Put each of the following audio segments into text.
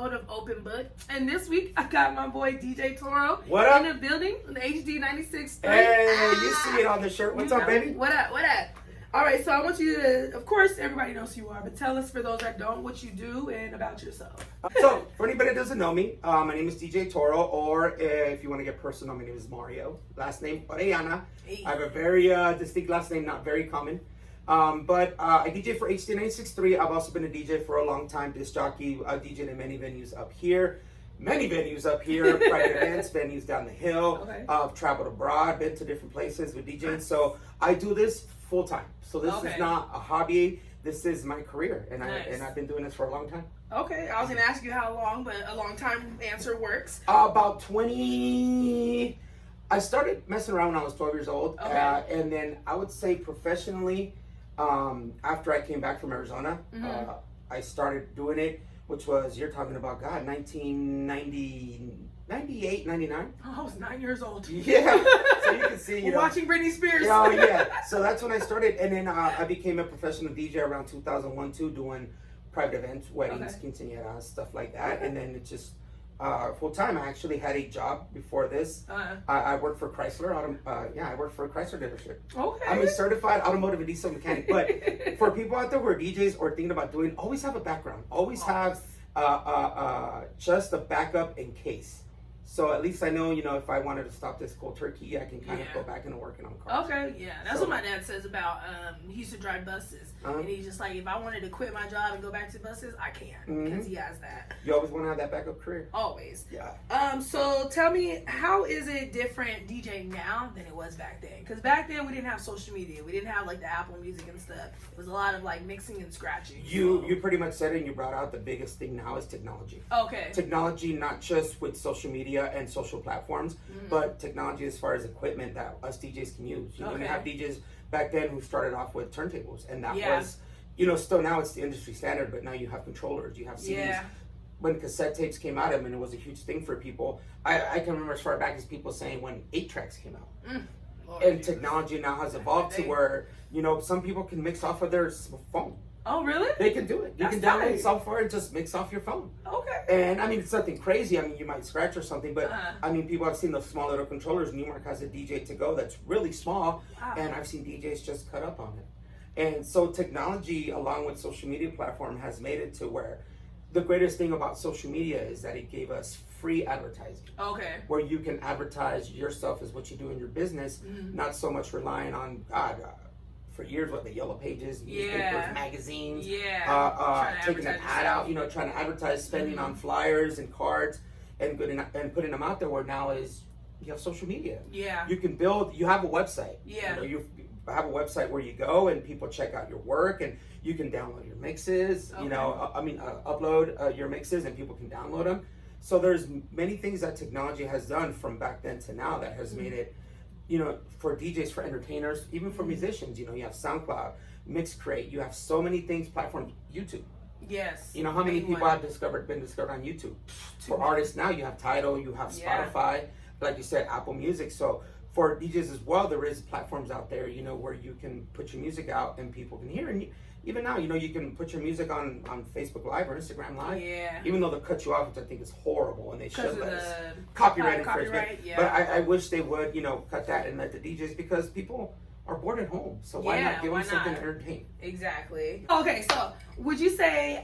episode of Open Book. And this week, I got my boy DJ Toro What up? in the building, the HD 96. Hey, you see it on the shirt. What's up, baby? What up? All right, so I want you to, of course, everybody knows who you are, but tell us, for those that don't, what you do and about yourself. So, for anybody that doesn't know me, my name is DJ Toro, or if you want to get personal, my name is Mario. Last name, Orellana. Hey. I have a very distinct last name, not very common. But I DJ for HD 96.3. I've also been a DJ for a long time, disc jockey. I've DJed in many venues up here, private events, venues down the hill. Okay. I've traveled abroad, been to different places with DJing. So I do this full time. So this is not a hobby. This is my career, and I've been doing this for a long time. Okay, I was going to ask you how long, but a long time answer works. About 20. I started messing around when I was 12 years old, and then I would say professionally, after I came back from Arizona, I started doing it, which was, you're talking about, God, 1998, 99. Oh, I was 9 years old. Yeah, so you can see, you know. Watching Britney Spears. Oh, yeah. So that's when I started, and then I became a professional DJ around 2001, too, doing private events, weddings, quinceañeras, stuff like that, and then it just... full time. I actually had a job before this. I worked for Chrysler. I worked for a Chrysler dealership. Okay. I'm a certified automotive and diesel mechanic. But for people out there who are DJs or thinking about doing, always have a background. Always have just a backup in case. So at least I know, you know, if I wanted to stop this cold turkey, I can kind of go back into working on cars. Okay, yeah. That's what my dad says about, he used to drive buses. And he's just like, if I wanted to quit my job and go back to buses, I can. Because he has that. You always want to have that backup career. Always. Yeah. So tell me, how is it different DJing now than it was back then? Because back then we didn't have social media. We didn't have like the Apple Music and stuff. It was a lot of like mixing and scratching. You pretty much said it, and you brought out the biggest thing now is technology. Okay. Technology, not just with social media and social platforms, but technology as far as equipment that us DJs can use. You know, we have DJs back then who started off with turntables, and that was, you know, still now it's the industry standard, but now you have controllers, you have CDs. Yeah. When cassette tapes came out, I mean, it was a huge thing for people. I can remember as far back as people saying when 8-tracks came out. And technology now has evolved to where, you know, some people can mix off of their phone. Oh, really? They can do it. You can download software and just mix off your phone. Okay. And I mean, it's nothing crazy. I mean, you might scratch or something, but I mean, people have seen those small little controllers. Newmark has a DJ to go that's really small, and I've seen DJs just cut up on it. And so technology, along with social media platform, has made it to where the greatest thing about social media is that it gave us free advertising. Okay. Where you can advertise yourself as what you do in your business, not so much relying on for years, the yellow pages, newspapers, magazines, taking an ad out, you know, trying to advertise, spending on flyers and cards, and putting them out there. Where now is you have social media. Yeah. You can build. You have a website. Yeah. You know, you have a website where you go and people check out your work, and you can download your mixes. Okay. You know, upload your mixes, and people can download them. So there's many things that technology has done from back then to now that has made it, you know, for DJs, for entertainers, even for musicians. You know, you have SoundCloud, Mixcrate, you have so many things, platforms, YouTube. Yes. You know, how many people have been discovered on YouTube? For artists now, you have Tidal, you have Spotify, like you said, Apple Music. So for DJs as well, there is platforms out there, you know, where you can put your music out and people can hear. And even now, you know, you can put your music on Facebook Live or Instagram Live. Yeah. Even though they'll cut you off, which I think is horrible, and they should let us copyright infringement. Yeah. But I wish they would, you know, cut that and let the DJs, because people are bored at home. So why not give them something to entertain? Exactly. Okay, so would you say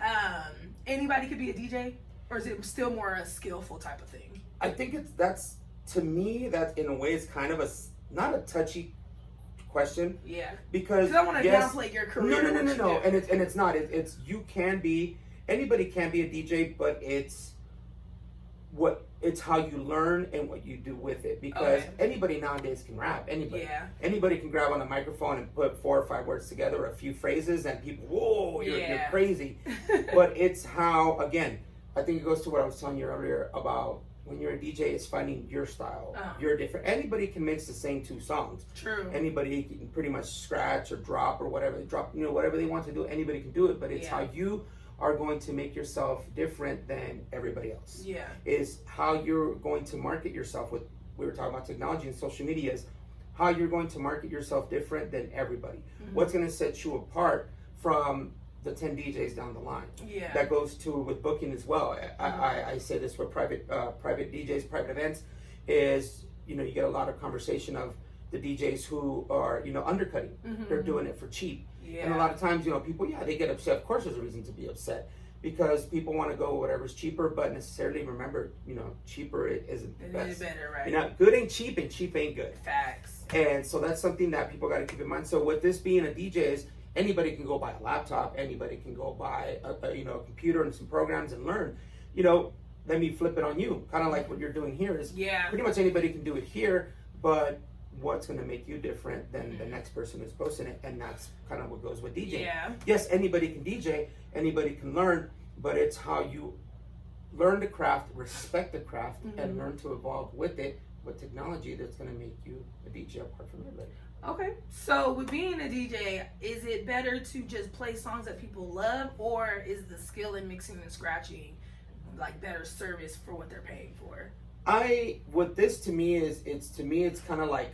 anybody could be a DJ, or is it still more a skillful type of thing? I think to me, that in a way is kind of not a touchy question. Yeah. Because I want to downplay your career. No. And it's not. Anybody can be a DJ, but it's how you learn and what you do with it. Because anybody nowadays can rap. Anybody. Yeah. Anybody can grab on the microphone and put 4 or 5 words together, a few phrases, and people, whoa, you're crazy. But it's how, again, I think it goes to what I was telling you earlier about when you're a DJ, it's finding your style. You're different. Anybody can mix the same 2 songs. True. Anybody can pretty much scratch or drop or whatever. You know, whatever they want to do, anybody can do it. But it's how you are going to make yourself different than everybody else. Yeah. Is how you're going to market yourself with, we were talking about technology and social media, is how you're going to market yourself different than everybody. What's going to set you apart from the 10 DJs down the line. Yeah. That goes to with booking as well. I say this for private DJs, private events, is, you know, you get a lot of conversation of the DJs who are, you know, undercutting. They're doing it for cheap. Yeah. And a lot of times, you know, people, they get upset. Of course there's a reason to be upset, because people want to go whatever's cheaper, but necessarily remember, you know, cheaper isn't the best. It is better, right? You know, good ain't cheap and cheap ain't good. Facts. And so that's something that people got to keep in mind. So with this being a DJ, is anybody can go buy a laptop, anybody can go buy a you know, a computer and some programs and learn. You know, let me flip it on you. Kind of like what you're doing here is pretty much anybody can do it here, but what's going to make you different than the next person who's posting it? And that's kind of what goes with DJ. Yeah. Yes, anybody can DJ, anybody can learn, but it's how you learn the craft, respect the craft, and learn to evolve with it, with technology that's going to make you a DJ apart from everybody. Okay, so with being a DJ, is it better to just play songs that people love, or is the skill in mixing and scratching like better service for what they're paying for? What this to me is, it's kind of like,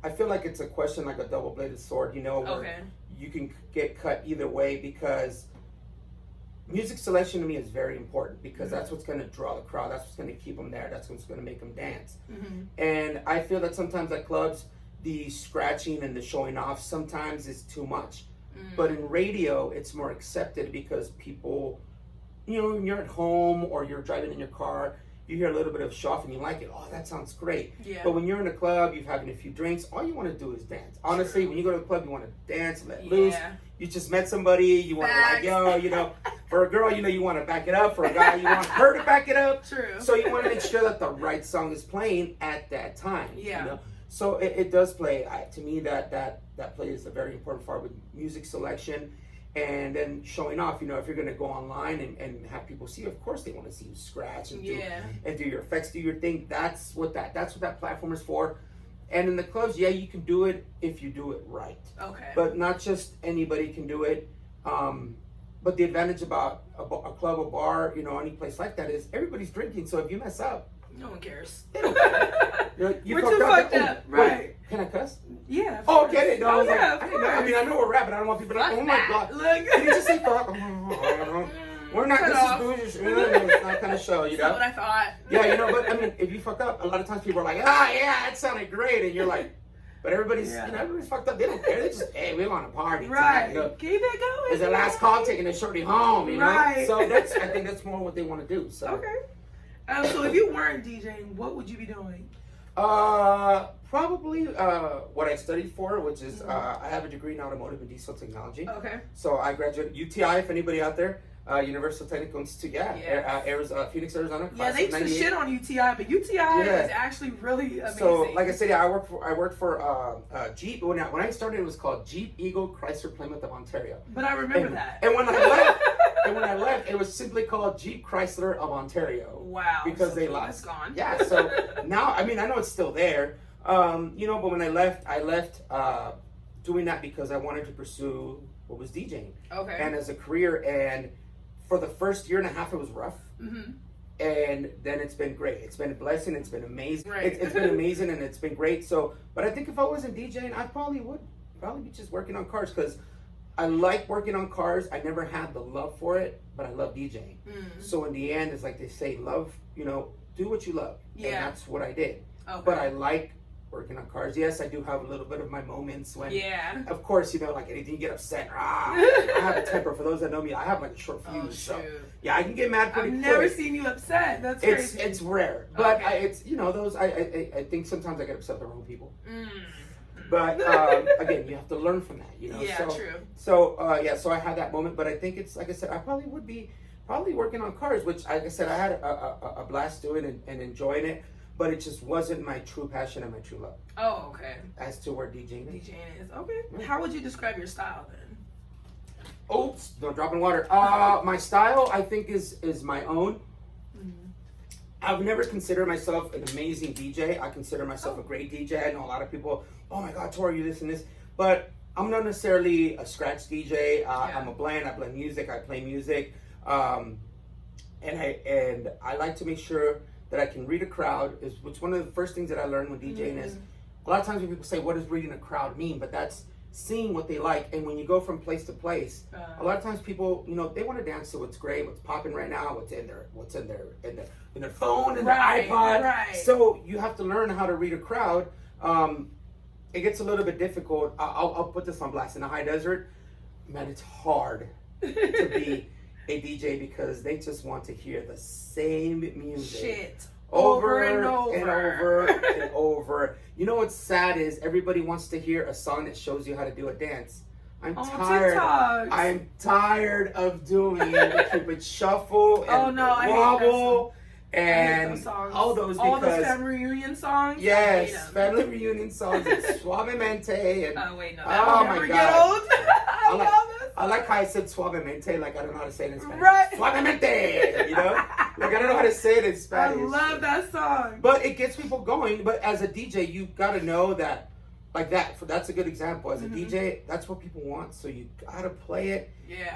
I feel like it's a question like a double-bladed sword, you know, where you can get cut either way, because music selection to me is very important, because that's what's going to draw the crowd, that's what's going to keep them there, that's what's going to make them dance. And I feel that sometimes at clubs, the scratching and the showing off sometimes is too much. But in radio, it's more accepted, because people, you know, when you're at home or you're driving in your car, you hear a little bit of show off and you like it. Oh, that sounds great. Yeah. But when you're in a club, you're having a few drinks, all you want to do is dance. Honestly, when you go to the club, you want to dance, let loose. You just met somebody, you want to like, yo, you know, for a girl, you know, you want to back it up. For a guy, you want her to back it up. True. So you want to make sure that the right song is playing at that time. Yeah. You know? So it does play. To me, that plays a very important part with music selection. And then showing off, you know, if you're going to go online and have people see you, of course they want to see you scratch and do your effects, do your thing. That's what that platform is for. And in the clubs, you can do it if you do it right. Okay. But not just anybody can do it. But the advantage about a club, a bar, you know, any place like that is everybody's drinking. So if you mess up, no one cares. They don't care. We're too fucked up, right? Wait, can I cuss? Yeah. Oh, get it? No, I was like, I know we're rapping. I don't want people to like, oh my god. Look. Can you just say fuck? We're not. This is bougie. It's not kind of show, you know. That's what I thought. Yeah, you know, but I mean, if you fuck up, a lot of times people are like, yeah, it sounded great, and you're like, but everybody's, you know, everybody's fucked up. They don't care. They just, hey, we're on a party. Right. Tonight, you know? Keep it going. It's the last call, taking a shorty home, you know. Right. So I think that's more what they want to do. So. Okay. So if you weren't DJing, what would you be doing? Probably what I studied for, which is I have a degree in automotive and diesel technology. Okay. So I graduated UTI. If anybody out there, Universal Technical Institute, Arizona, Phoenix, Arizona. Yeah, they used to shit on UTI, but UTI is actually really amazing. So, like I said, I worked for Jeep. When I started, it was called Jeep Eagle Chrysler Plymouth of Ontario. But I remember that. And when I left, it was simply called Jeep Chrysler of Ontario. Wow. Because they lost. It's gone. Yeah. So now, I mean, I know it's still there. You know, but when I left doing that because I wanted to pursue what was DJing. Okay. And as a career, and for the first year and a half, it was rough. Mm-hmm. And then it's been great. It's been a blessing. It's been amazing. Right. It's been amazing, and it's been great. So, but I think if I wasn't DJing, I probably be just working on cars, because I like working on cars. I never had the love for it, but I love DJing. Mm. So in the end, it's like they say, love, you know, do what you love. Yeah. And that's what I did. Okay. But I like working on cars. Yes, I do have a little bit of my moments when, of course, you know, like anything, you get upset. I have a temper. For those that know me, I have like a short fuse. Oh, so yeah, I can get mad pretty quick. I've never seen you upset. That's crazy. It's rare, but it's, you know, those I think sometimes I get upset with the wrong people. Mm. But again, you have to learn from that, you know. Yeah, true. So so I had that moment, but I think it's, like I said, I probably would be working on cars, which, like I said, I had a blast doing and enjoying it. But it just wasn't my true passion and my true love. Oh, okay. As to where DJing is. DJing is. Okay. Yeah. How would you describe your style then? Oops, don't drop in water. My style, I think, is my own. Mm-hmm. I've never considered myself an amazing DJ. I consider myself a great DJ. I know a lot of people, oh my God, Toro, you this and this. But I'm not necessarily a scratch DJ. I'm a blend. I blend music. I play music. And I like to make sure that I can read a crowd. It's one of the first things that I learned when DJing is, a lot of times when people say, what does reading a crowd mean? But that's seeing what they like. And when you go from place to place, a lot of times people, they want to dance to what's great, what's popping right now, what's in their phone and their iPod. Right. So you have to learn how to read a crowd. It gets a little bit difficult. I'll put this on blast. In the high desert, man, it's hard to be a DJ because they just want to hear the same music. Shit. Over and over and over. You know what's sad is everybody wants to hear a song that shows you how to do a dance. I'm tired. TikToks. I'm tired of doing the Cupid shuffle and wobble and all those family reunion songs. Yes, family reunion songs and Suavemente and oh wait, no, oh my god. I like how I said Suavemente, like I don't know how to say it in Spanish. Right. Suavemente, like I don't know how to say it in Spanish. I love that song. But it gets people going. But as a DJ, you gotta know that, like that's a good example. As a DJ, that's what people want. So you gotta play it,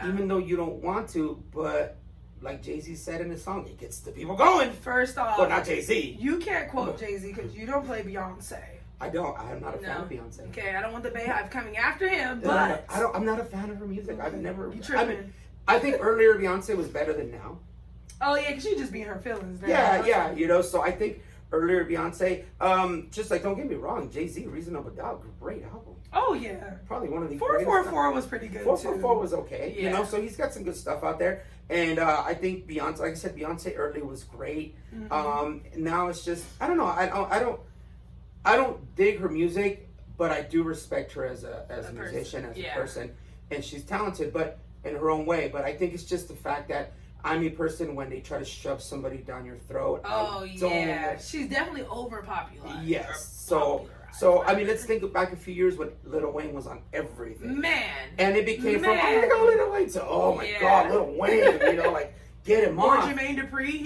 even though you don't want to. But like Jay-Z said in his song, it gets the people going. First off, well, not Jay-Z. You can't quote Jay-Z because you don't play Beyonce. I'm not a fan of Beyonce. Okay, I don't want the Bayhive coming after him, but I'm not a fan of her music. I've never. You tripping? I think earlier Beyonce was better than now. Oh yeah, because she just be in her feelings now. Yeah. So I think earlier Beyonce, just like don't get me wrong, Jay-Z, Reasonable Doubt, great album. Oh yeah, probably one of the 444 was pretty good. 444 was okay. So he's got some good stuff out there, and I think Beyonce, like I said, Beyonce early was great. Now it's just I don't know. I don't dig her music, but I do respect her as a musician, as a person, and she's talented, but in her own way. But I think it's just the fact that I'm a person when they try to shove somebody down your throat. She's definitely overpopularized. Yes, so I mean, let's think back a few years when Lil Wayne was on everything. Man, and it became from oh my god, Lil Wayne to oh my god, Lil Wayne. Like get him or off. Jermaine Dupri.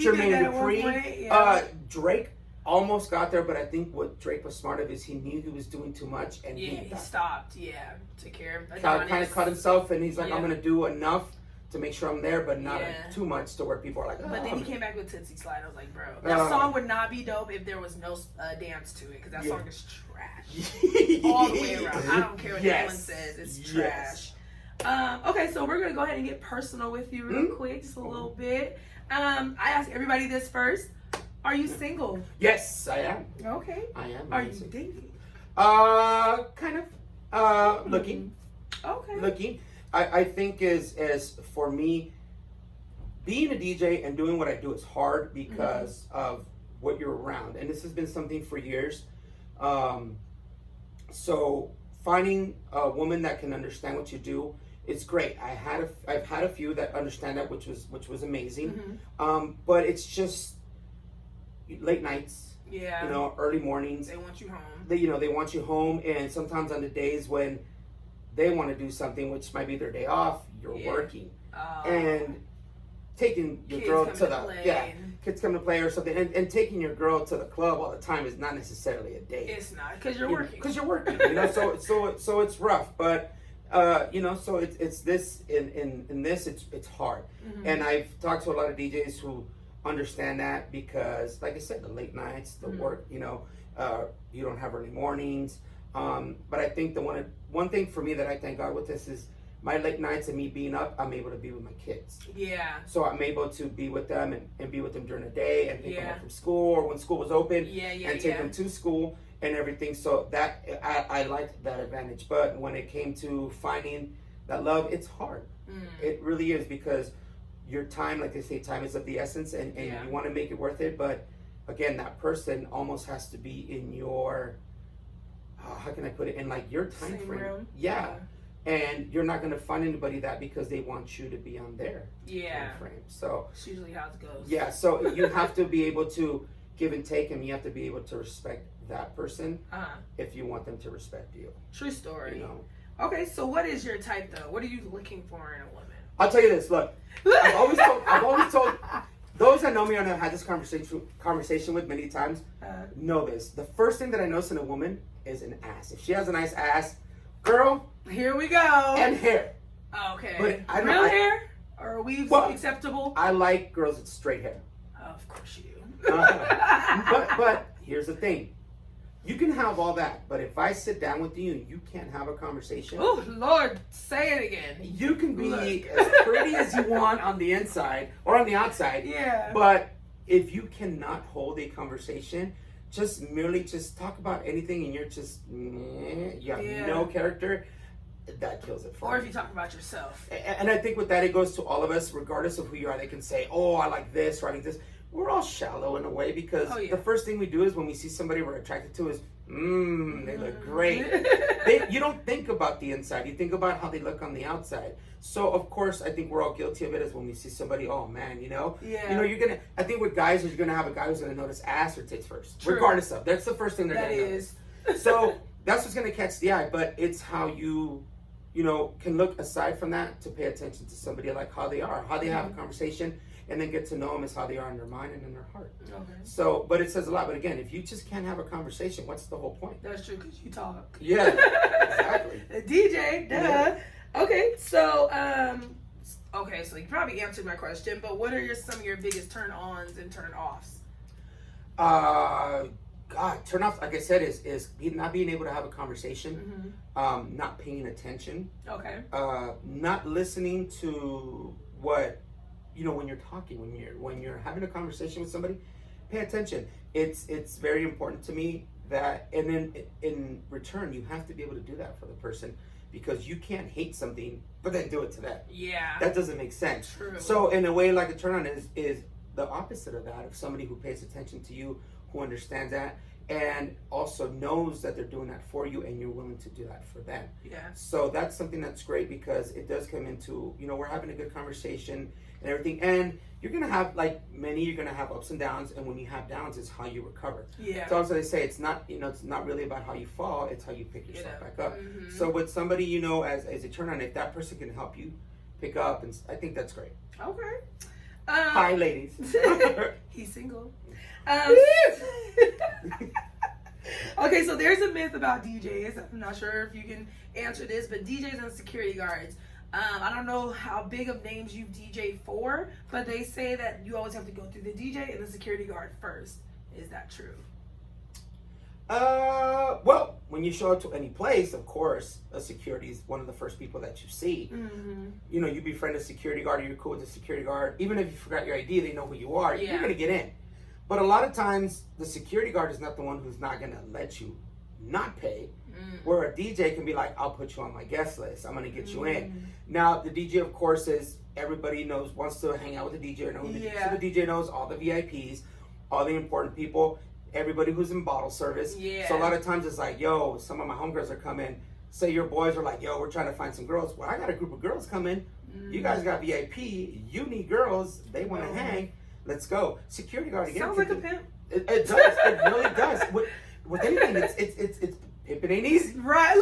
Drake almost got there, but I think what Drake was smart of is he knew he was doing too much, and he stopped. Took care of kind of cut himself, and he's like, I'm gonna do enough to make sure I'm there, but not too much to where people are like. Oh. But then he came back with Tootsie Slide. I was like, bro, that song would not be dope if there was no dance to it, because that song is trash all the way around. I don't care what anyone says, it's trash. Okay, so we're gonna go ahead and get personal with you real quick, just a little bit. I ask everybody this first. Are you single? Yes, I am. Okay. I am. Are you dating? Kind of. Looking. Okay. Looking. I think as for me, being a DJ and doing what I do is hard because of what you're around, and this has been something for years. So finding a woman that can understand what you do, it's great. I've had a few that understand that, which was amazing. But it's just late nights, early mornings. They want you home. They want you home, and sometimes on the days when they want to do something, which might be their day off, you're working, and taking your girl to the kids come to play or something, and taking your girl to the club all the time is not necessarily a date. It's not because you're working. Because you're working, so it's rough, but. So it's this in this it's hard, and I've talked to a lot of DJs who understand that because, like I said, the late nights, the work, you don't have early mornings. But I think the one thing for me that I thank God with this is my late nights and me being up, I'm able to be with my kids. Yeah. So I'm able to be with them and be with them during the day and pick them up from school or when school was open and take them to school and everything. So that I liked that advantage. But when it came to finding that love, it's hard. It really is, because your time, like they say, time is of the essence, and you want to make it worth it. But again, that person almost has to be in your, how can I put it, in like your time frame. Room. Yeah. And you're not going to find anybody that because they want you to be on their time frame. So it's usually how it goes. Yeah. So you have to be able to give and take, and you have to be able to respect that person if you want them to respect you. True story. Okay, so what is your type though? What are you looking for in a woman? I'll tell you this. Look, I've always told those that know me and I've had this conversation with many times know this. The first thing that I notice in a woman is an ass. If she has a nice ass, girl, here we go. And hair. Okay. But real hair or weaves acceptable? I like girls with straight hair. Of course you do. But here's the thing. You can have all that, but if I sit down with you and you can't have a conversation, oh Lord, say it again. You can be as pretty as you want on the inside or on the outside. Yeah. But if you cannot hold a conversation, just talk about anything and you're just you have no character, that kills it for Or me. if you talk about yourself. And I think with that, it goes to all of us, regardless of who you are. They can say, "Oh, I like this," or "I like this." We're all shallow in a way because the first thing we do is when we see somebody we're attracted to is, they look great. You don't think about the inside. You think about how they look on the outside. So, of course, I think we're all guilty of it is when we see somebody, oh, man, Yeah. I think with guys, you're going to have a guy who's going to notice ass or tits first. True. Regardless of. That's the first thing they're going to notice. So, that's what's going to catch the eye. But it's how you can look aside from that to pay attention to somebody, like how they are, how they have a conversation. And then get to know them as how they are in their mind and in their heart. Okay. So, but it says a lot. But again, if you just can't have a conversation, what's the whole point? That's true, because you talk. Yeah, exactly. DJ, duh. Yeah. Okay, so so you probably answered my question, but what are some of your biggest turn-ons and turn-offs? God, turn-offs, like I said, is not being able to have a conversation, not paying attention, not listening to what. When you're talking, when you're having a conversation with somebody, pay attention. It's very important to me that, and then in return, you have to be able to do that for the person, because you can't hate something but then do it to them. Yeah, that doesn't make sense. True. So in a way, like a turn on is the opposite of that, of somebody who pays attention to you, who understands that, and also knows that they're doing that for you, and you're willing to do that for them. Yeah. So that's something that's great, because it does come into, we're having a good conversation and everything, and you're gonna have, like many, you're gonna have ups and downs, and when you have downs, it's how you recover. Yeah. So also they say it's not, it's not really about how you fall, it's how you pick yourself back up. Mm-hmm. So with somebody, as a turn on, if that person can help you pick up, and I think that's great. Okay. Hi, ladies. He's single. Okay, so there's a myth about DJs. I'm not sure if you can answer this, but DJs and security guards. I don't know how big of names you've DJed for, but they say that you always have to go through the DJ and the security guard first. Is that true? Well, when you show up to any place, of course, a security is one of the first people that you see. Mm-hmm. You befriend a security guard, or you're cool with a security guard. Even if you forgot your ID, they know who you are. Yeah. You're going to get in. But a lot of times, the security guard is not the one who's not going to let you not pay. Where a DJ can be like, I'll put you on my guest list. I'm going to get you in. Now, the DJ, of course, is everybody wants to hang out with the DJ. Or know who so the DJ knows all the VIPs, all the important people, everybody who's in bottle service. Yeah. So a lot of times it's like, yo, some of my homegirls are coming. Say your boys are like, yo, we're trying to find some girls. Well, I got a group of girls coming. You guys got VIP. You need girls. They want to hang. Let's go. Security guard again. Sounds like a pimp. It does. It really does. With anything, it's pimping ain't easy. Right.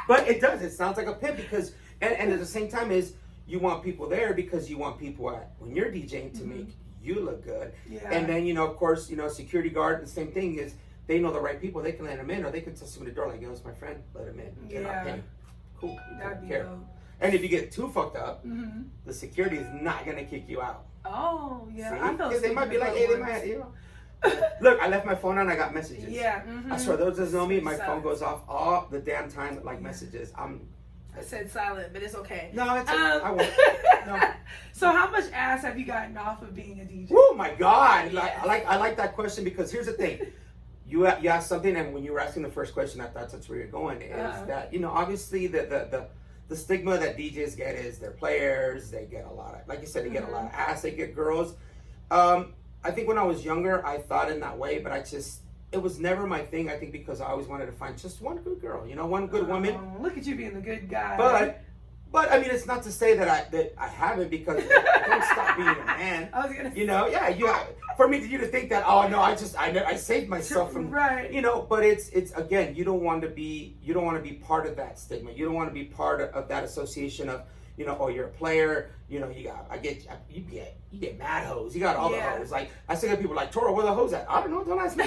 But it does. It sounds like a pimp, because and at the same time is you want people there because you want people when you're DJing to make you look good. Yeah. And then of course security guard, the same thing is they know the right people. They can let them in, or they can tell somebody at the door like, yo, it's my friend. Let him in. Yeah. Cool. That'd be dope. And if you get too fucked up, the security is not gonna kick you out. Oh yeah. See? I felt they might be like, hey, they might, Look, I left my phone on. I got messages. Yeah. I swear, those that know me, my phone goes off all the damn time, like messages. I said silent, but it's okay. No, it's I won't. No. So, how much ass have you gotten off of being a DJ? Oh my God! I like that question, because here's the thing. You asked something, and when you were asking the first question, I thought that's where you're going. Is that obviously the stigma that DJs get is they're players. They get a lot of, like you said, they get a lot of ass. They get girls. I think when I was younger, I thought in that way, but it was never my thing. I think because I always wanted to find just one good girl, one good woman. Look at you being the good guy. But I mean, it's not to say that I haven't, because don't stop being a man. I was gonna say. For you to think that, oh no, I saved myself from right. But it's again, you don't want to be part of that stigma. You don't want to be part of that association of, oh, you're a player. You get mad hoes. You got all the hoes. Like I still get people like, Toro, where the hoes at? I don't know. Don't ask me.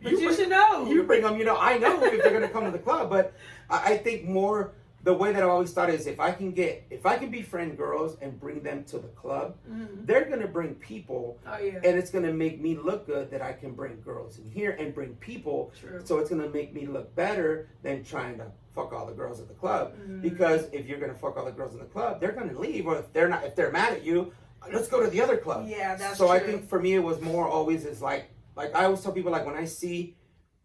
But you should know. You bring them. I know if they're gonna come to the club. But I think more the way that I always thought is if I can befriend girls and bring them to the club, they're gonna bring people, and it's gonna make me look good that I can bring girls in here and bring people. True. So it's gonna make me look better than trying to fuck all the girls at the club. Because if you're gonna fuck all the girls in the club, they're gonna leave, or if they're mad at you, let's go to the other club. Yeah, that's so true. I think for me it was more always is like I always tell people, like, when I see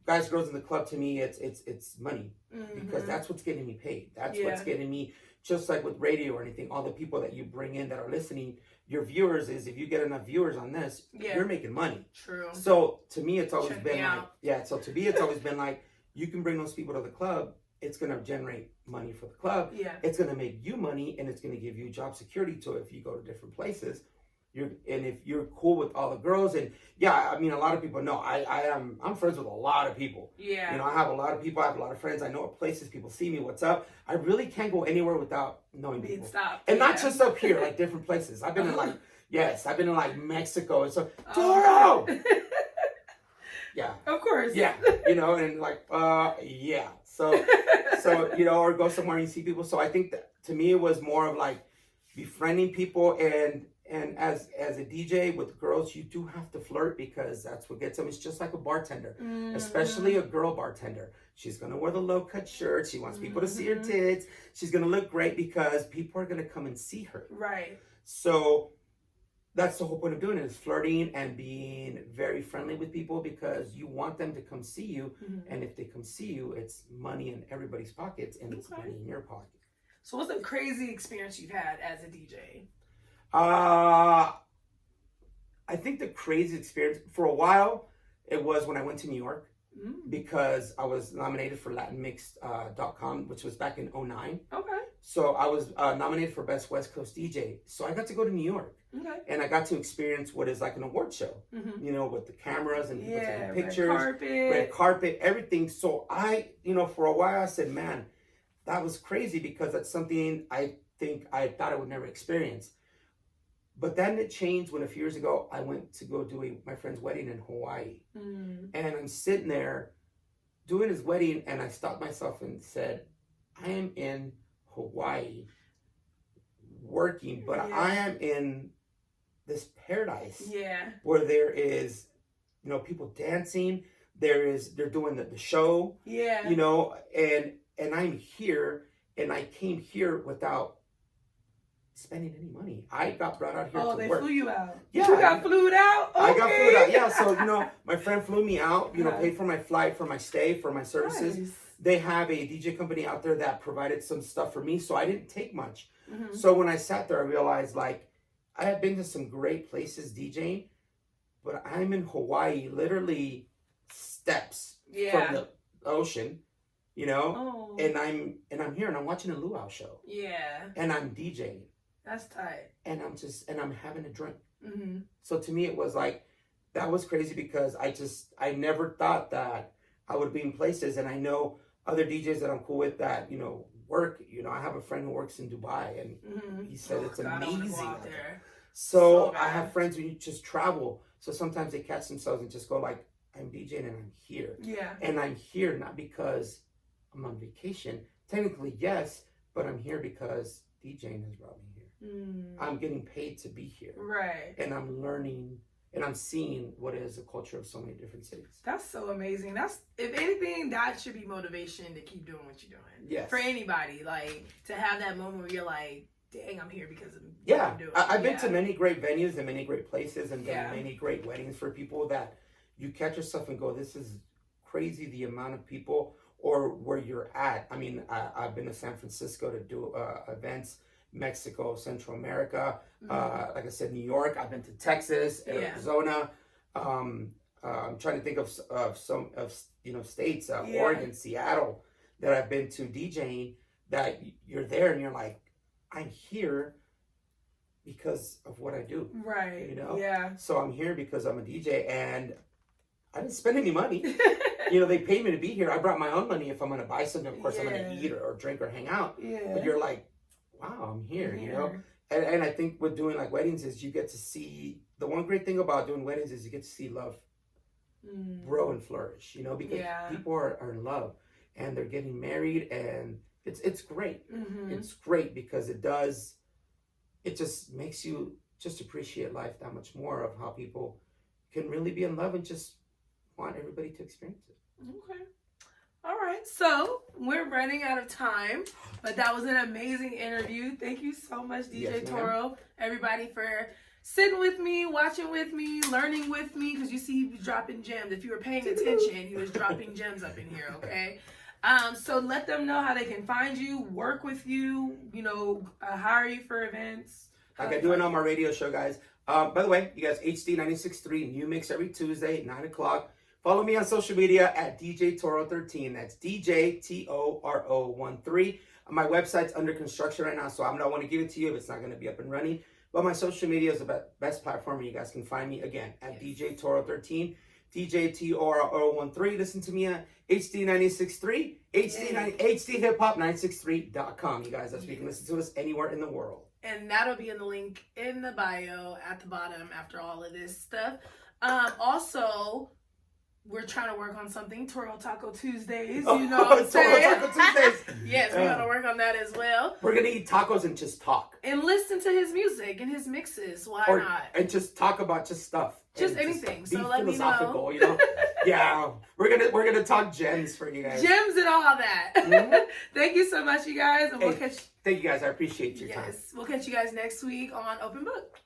guys, girls in the club, to me it's money, because that's what's getting me paid. That's what's getting me, just like with radio or anything, all the people that you bring in that are listening, your viewers, is if you get enough viewers on this, you're making money. True. So to me it's always been like, so to me it's always been like, you can bring those people to the club, it's going to generate money for the club. Yeah. It's going to make you money, and it's going to give you job security to it if you go to different places. And if you're cool with all the girls, and I mean, a lot of people know I'm friends with a lot of people. Yeah. You know, I have a lot of people, I have a lot of friends. I know what places people see me, what's up. I really can't go anywhere without knowing people. Stop. And not just up here, like different places. I've been in I've been in like Mexico and so Toro. Yeah. Of course. Yeah. You know, and like yeah. So you know, or go somewhere and you see people. So I think that to me it was more of like befriending people, and as a DJ with girls, you do have to flirt, because that's what gets them. It's just like a bartender, especially a girl bartender. She's going to wear the low-cut shirt. She wants people to see her tits. She's going to look great because people are going to come and see her. Right. So that's the whole point of doing it, is flirting and being very friendly with people, because you want them to come see you. And if they come see you, it's money in everybody's pockets, and it's money in your pocket. So what's the crazy experience you've had as a DJ? I think the crazy experience for a while, it was when I went to New York, because I was nominated for LatinMix.com, which was back in 2009. Okay. So I was nominated for Best West Coast DJ. So I got to go to New York. Okay. And I got to experience what is like an award show, you know, with the cameras and people taking pictures, red carpet, everything. So I, you know, for a while I said, man, that was crazy, because that's something I think I thought I would never experience. But then it changed when a few years ago I went to go do my friend's wedding in Hawaii. And I'm sitting there doing his wedding, and I stopped myself and said, I am in Hawaii working, but I am in this paradise where there is, you know, people dancing. They're doing the show, you know, and I'm here, and I came here without spending any money. I got brought out here to work. Oh, they flew you out. Yeah. You got flued out? Okay. I got flued out, yeah. So, you know, my friend flew me out, you know, paid for my flight, for my stay, for my services. Nice. They have a DJ company out there that provided some stuff for me, so I didn't take much. So when I sat there, I realized, like, I had been to some great places DJing, but I'm in Hawaii, literally steps from the ocean, you know, and I'm here, and I'm watching a luau show. Yeah. And I'm DJing. That's tight. And I'm having a drink. So to me, it was like, that was crazy, because I never thought that I would be in places. And I know other DJs that I'm cool with that, you know, work, you know, I have a friend who works in Dubai, and he said it's amazing out there. So I have friends who just travel. So sometimes they catch themselves and just go like, I'm DJing and I'm here. Yeah. And I'm here not because I'm on vacation. Technically, yes, but I'm here because DJing has brought me here. I'm getting paid to be here. Right. And I'm learning, and I'm seeing what is the culture of so many different cities. That's so amazing. That's, if anything, that should be motivation to keep doing what you're doing. Yes. For anybody, like, to have that moment where you're like, dang, I'm here because of what I'm doing. I've been to many great venues and many great places, and done many great weddings for people that you catch yourself and go, this is crazy, the amount of people, or where you're at. I mean, I've been to San Francisco to do events, Mexico, Central America, like I said, New York. I've been to Texas, Arizona. I'm trying to think of some of, you know, states, Oregon, Seattle, that I've been to DJing, that you're there and you're like, I'm here because of what I do. Right. You know? Yeah. So I'm here because I'm a DJ, and I didn't spend any money. You know, they paid me to be here. I brought my own money if I'm going to buy something. Of course, I'm going to eat or drink or hang out. Yeah. But you're like, wow, I'm here, you know? And I think with doing like weddings is you get to see, the one great thing about doing weddings is you get to see love grow and flourish, you know, because people are in love, and they're getting married, and it's great. Mm-hmm. It's great because it just makes you just appreciate life that much more of how people can really be in love and just want everybody to experience it. Okay. All right. So we're running out of time, but that was an amazing interview. Thank you so much, DJ Toro. Everybody for sitting with me, watching with me, learning with me, because you see he was dropping gems. If you were paying attention, he was dropping gems up in here, okay? So let them know how they can find you, work with you, hire you for events. Like I do it on my radio show, guys. By the way, you guys, HD 96.3, new mix every Tuesday, 9 o'clock. Follow me on social media at DJ Toro 13. That's DJ Toro 13. My website's under construction right now, so I don't want to give it to you if it's not going to be up and running. But my social media is the best platform where you guys can find me again at DJ Toro 13, DJ Toro 13. Listen to me at HD 96.3, HD Hip Hop 963.com. You guys, that's where you can listen to us anywhere in the world. And that'll be in the link in the bio at the bottom after all of this stuff. Also, we're trying to work on something, Toro Taco Tuesdays, you know what I'm saying? Toro Taco Tuesdays. Yes, we're going to work on that as well. We're going to eat tacos and just talk. And listen to his music and his mixes. Why not? And just talk about just stuff. Just anything. Just so let me know. You know? Yeah. We're gonna talk gems for you guys. Gems and all that. Mm-hmm. Thank you so much, you guys. And we'll catch. Thank you guys. I appreciate your time. Yes. We'll catch you guys next week on Open Book.